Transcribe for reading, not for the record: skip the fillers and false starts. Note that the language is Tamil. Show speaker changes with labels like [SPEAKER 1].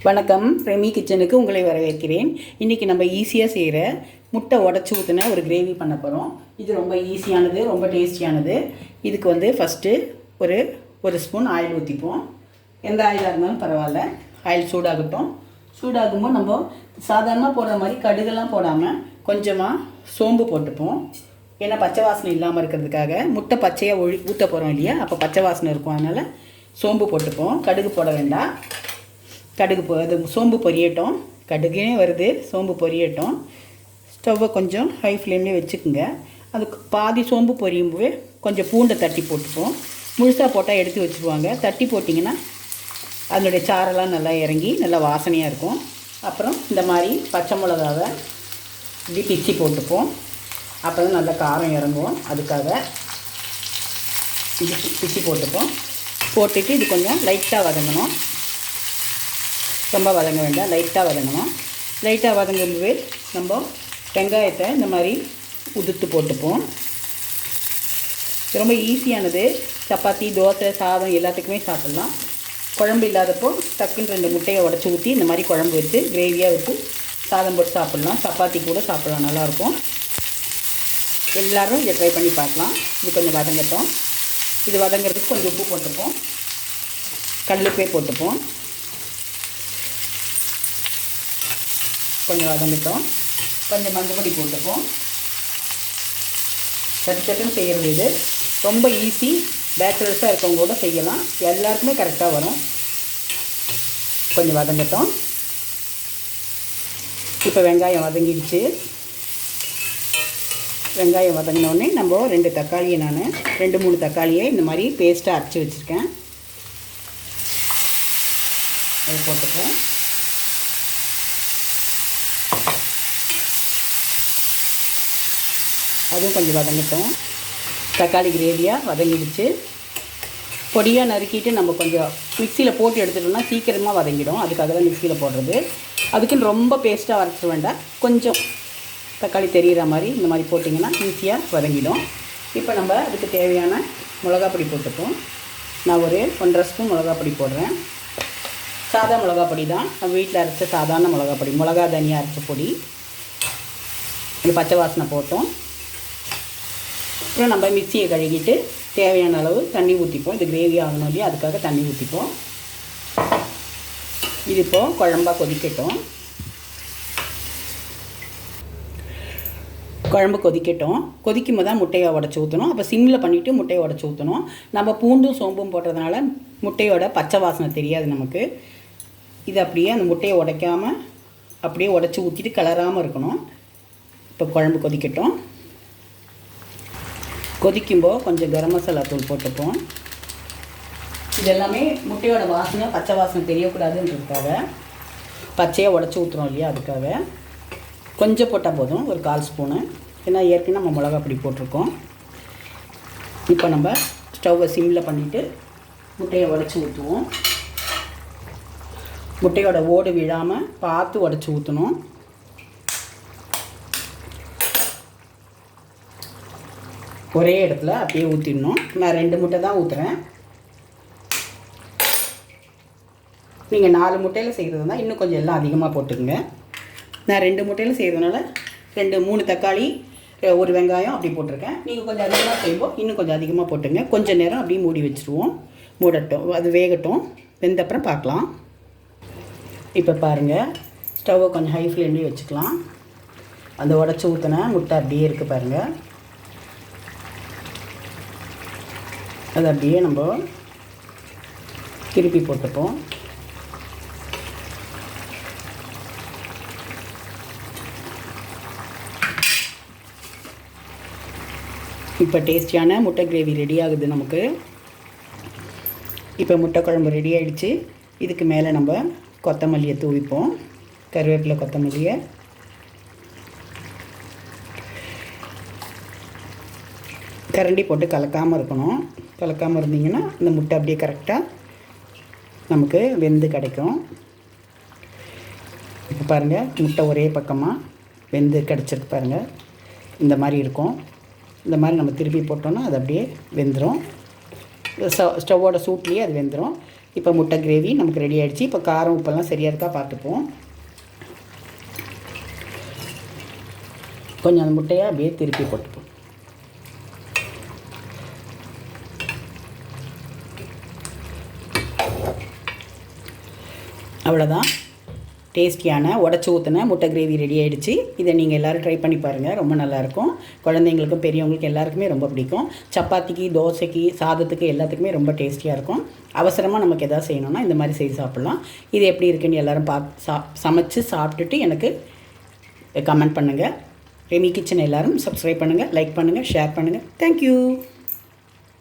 [SPEAKER 1] வணக்கம், ரெமி கிச்சனுக்கு உங்களை வரவேற்கிறேன். இன்றைக்கி நம்ம ஈஸியாக செய்கிற முட்டை உடச்சி ஊற்றின ஒரு கிரேவி பண்ண போகிறோம். இது ரொம்ப ஈஸியானது, ரொம்ப டேஸ்டியானது. இதுக்கு ஃபஸ்ட்டு ஒரு ஸ்பூன் ஆயில் ஊற்றிப்போம். எந்த ஆயிலாக இருந்தாலும் பரவாயில்ல. ஆயில் சூடாகட்டும். சூடாகும்போது நம்ம சாதாரணமாக போடுற மாதிரி கடுகெல்லாம் போடாமல் கொஞ்சமாக சோம்பு போட்டுப்போம். ஏன்னா பச்சை வாசனை இல்லாமல் இருக்கிறதுக்காக. முட்டை பச்சையாக ஊற்ற போகிறோம் இல்லையா, அப்போ பச்சை வாசனை இருக்கும். அதனால் சோம்பு போட்டுப்போம். கடுகு போட வேண்டாம். அது சோம்பு பொரியட்டும். கடுகே வருது, சோம்பு பொரியட்டும். ஸ்டவ்வை கொஞ்சம் ஹை ஃப்ளேம்லேயே வச்சுக்கோங்க. அதுக்கு பாதி சோம்பு பொரியும்போது கொஞ்சம் பூண்டை தட்டி போட்டுப்போம். முழுசாக போட்டால் எடுத்து வச்சுருவாங்க. தட்டி போட்டிங்கன்னா அதனுடைய சாரெல்லாம் நல்லா இறங்கி நல்லா வாசனையாக இருக்கும். அப்புறம் இந்த மாதிரி பச்சை மிளகாவை இப்படி பிச்சு போட்டுப்போம். அப்புறம் நல்லா காரம் இறங்குவோம். அதுக்காக இது பிச்சு போட்டுப்போம். போட்டுட்டு இது கொஞ்சம் லைட்டாக வதங்கணும். ரொம்ப வதங்க வேண்டாம், லைட்டாக வதங்கணும். லைட்டாக வதங்கும்போது நம்ம வெங்காயத்தை இந்த மாதிரி உதுத்து போட்டுப்போம். ரொம்ப ஈஸியானது. சப்பாத்தி, தோசை, சாதம் எல்லாத்துக்குமே சாப்பிட்லாம். குழம்பு இல்லாதப்போ டக்குன்னு 2 முட்டையை உடச்சி ஊற்றி இந்த மாதிரி குழம்பு வச்சு கிரேவியாக வச்சு சாதம் போட்டு சாப்பிட்லாம். சப்பாத்தி கூட சாப்பிட்லாம், நல்லாயிருக்கும். எல்லோரும் இதை ட்ரை பண்ணி பார்க்கலாம். இது கொஞ்சம் வதங்கட்டும். இது வதங்கிறதுக்கு கொஞ்சம் உப்பு போட்டுப்போம். கல்லுப்பே போட்டுப்போம். கொஞ்சம் வதங்கிட்டோம். கொஞ்சம் மஞ்சப்பொடி போட்டுப்போம். சட்டுன்னு செய்கிறது இது. ரொம்ப ஈஸி. பேச்சுலர்ஸாக இருக்கவங்க கூட செய்யலாம். எல்லாருக்குமே கரெக்டாக வரும். கொஞ்சம் வதங்கட்டும். இப்போ வெங்காயம் வதங்கிடுச்சு. வெங்காயம் வதங்கினோடனே நம்ம 2 தக்காளியை 2-3 தக்காளியை இந்த மாதிரி பேஸ்ட்டாக அரைச்சி வச்சுருக்கேன். அதை போட்டுப்போம். அதுவும் கொஞ்சம் வதங்கட்டும். தக்காளி கிரேவியாக வதங்கிடுச்சு. பொடியாக நறுக்கிட்டு நம்ம கொஞ்சம் மிக்சியில் போட்டு எடுத்துட்டோம்னா சீக்கிரமாக வதங்கிடும். அதுக்காக தான் மிக்சியில் போடுறது. அதுக்குன்னு ரொம்ப பேஸ்ட்டாக அரைச்சிட வேண்டாம். கொஞ்சம் தக்காளி தெரிகிற மாதிரி இந்த மாதிரி போட்டிங்கன்னா ஈஸியாக வதங்கிடும். இப்போ நம்ம அதுக்கு தேவையான மிளகாப்பொடி போட்டுப்போம். நான் ஒரு 1.5 ஸ்பூன் மிளகாப்பொடி போடுறேன். சாதா மிளகாப்பொடி தான், நம்ம வீட்டில் அரைச்ச சாதாரண மிளகாப்பொடி. மிளகா தனியாக அரைச்ச பொடி. இது பச்சை வாசனை போட்டோம். அப்புறம் நம்ம மிக்சியை கழுகிட்டு தேவையான அளவு தண்ணி ஊற்றிப்போம். இது கிரேவி ஆகணும் இல்லையா, அதுக்காக தண்ணி ஊற்றிப்போம். இது இப்போது குழம்பாக கொதிக்கட்டும். குழம்பு கொதிக்கட்டும். கொதிக்கும் போது தான் முட்டையை உடச்சி ஊற்றணும். அப்போ சிம்மில் பண்ணிவிட்டு முட்டையை உடச்சி ஊற்றணும். நம்ம பூண்டும் சோம்பும் போடுறதுனால முட்டையோட பச்சை வாசனை தெரியாது நமக்கு. இது அப்படியே அந்த முட்டையை உடைக்காமல் அப்படியே உடச்சி ஊற்றிட்டு கலராமல் இருக்கணும். இப்போ குழம்பு கொதிக்கட்டும். கொதிக்கும்போது கொஞ்சம் கரம் மசாலா தூள் போட்டுப்போம். இது எல்லாமே முட்டையோட வாசனை, பச்சை வாசனை தெரியக்கூடாதுன்றதுக்காக. பச்சையாக உடச்சி ஊற்றுறோம் இல்லையா, அதுக்காக கொஞ்சம் போட்டால் போதும், ஒரு 1/4 ஸ்பூனு. ஏன்னா ஏற்கனவே நம்ம மிளகாப்பொடி போட்டிருக்கோம். இப்போ நம்ம ஸ்டவ்வை சிம்மில் பண்ணிவிட்டு முட்டையை உடச்சி ஊற்றுவோம். முட்டையோட ஓடு விழாமல் பார்த்து உடச்சி ஊற்றணும். ஒரே இடத்துல அப்படியே ஊற்றிடணும். நான் 2 முட்டை தான் ஊற்றுறேன். நீங்கள் 4 முட்டையில் செய்கிறது தான் இன்னும் கொஞ்சம் எல்லாம் அதிகமாக போட்டுக்கோங்க. நான் 2 முட்டையில் செய்கிறதுனால 2-3 தக்காளி, ஒரு வெங்காயம் அப்படி போட்டிருக்கேன். நீங்கள் கொஞ்சம் அதிகமாக செய்வோம், இன்னும் கொஞ்சம் அதிகமாக போட்டுங்க. கொஞ்சம் நேரம் அப்படியே மூடி வச்சுருவோம். மூடட்டும், அது வேகட்டும். வெந்தப்புறம் பார்க்கலாம். இப்போ பாருங்கள், ஸ்டவ்வை கொஞ்சம் ஹை ஃப்ளேம்லேயே வச்சுக்கலாம். அந்த உடச்சி ஊற்றின முட்டை அப்படியே இருக்குது பாருங்கள். அது அப்படியே நம்ம திருப்பி போட்டுப்போம். இப்போ டேஸ்டியான முட்டை கிரேவி ரெடி ஆகுது நமக்கு. இப்போ முட்டை குழம்பு ரெடி ஆகிடுச்சு. இதுக்கு மேலே நம்ம கொத்தமல்லியை தூவிப்போம். கருவேப்பிலை, கொத்தமல்லியை. கரண்டி போட்டு கலக்காமல் இருக்கணும். கலக்காமல் இருந்தீங்கன்னா இந்த முட்டை அப்படியே கரெக்டாக நமக்கு வெந்து கிடைக்கும். இப்போ பாருங்கள், முட்டை ஒரே பக்கமாக வெந்து கிடச்சிருக்கு பாருங்கள். இந்த மாதிரி இருக்கும். இந்த மாதிரி நம்ம திருப்பி போட்டோன்னா அது அப்படியே வெந்துடும். ஸ்டவ்வோட சூட்லேயே அது வெந்துடும். இப்போ முட்டை கிரேவி நமக்கு ரெடி ஆகிடுச்சு. இப்போ காரம் உப்பெல்லாம் சரியாக இருக்கா பார்த்துப்போம். கொஞ்சம் அந்த முட்டையை அப்படியே திருப்பி போட்டுப்போம். அவ்வளோதான், டேஸ்டியான உடச்சி ஊற்றின முட்டை கிரேவி ரெடி ஆகிடுச்சு. இதை நீங்கள் எல்லோரும் ட்ரை பண்ணி பாருங்கள், ரொம்ப நல்லாயிருக்கும். குழந்தைங்களுக்கும் பெரியவங்களுக்கும் எல்லாருக்குமே ரொம்ப பிடிக்கும். சப்பாத்திக்கு, தோசைக்கு, சாதத்துக்கு எல்லாத்துக்குமே ரொம்ப டேஸ்டியாக இருக்கும். அவசரமாக நமக்கு எதாவது செய்யணுன்னா இந்த மாதிரி செய்து சாப்பிட்லாம். இது எப்படி இருக்குன்னு எல்லோரும் சமைச்சு சாப்பிட்டுட்டு எனக்கு கமெண்ட் பண்ணுங்கள். ரெமி கிச்சன் எல்லோரும் சப்ஸ்கிரைப் பண்ணுங்கள், லைக் பண்ணுங்கள், ஷேர் பண்ணுங்கள். தேங்க்யூ.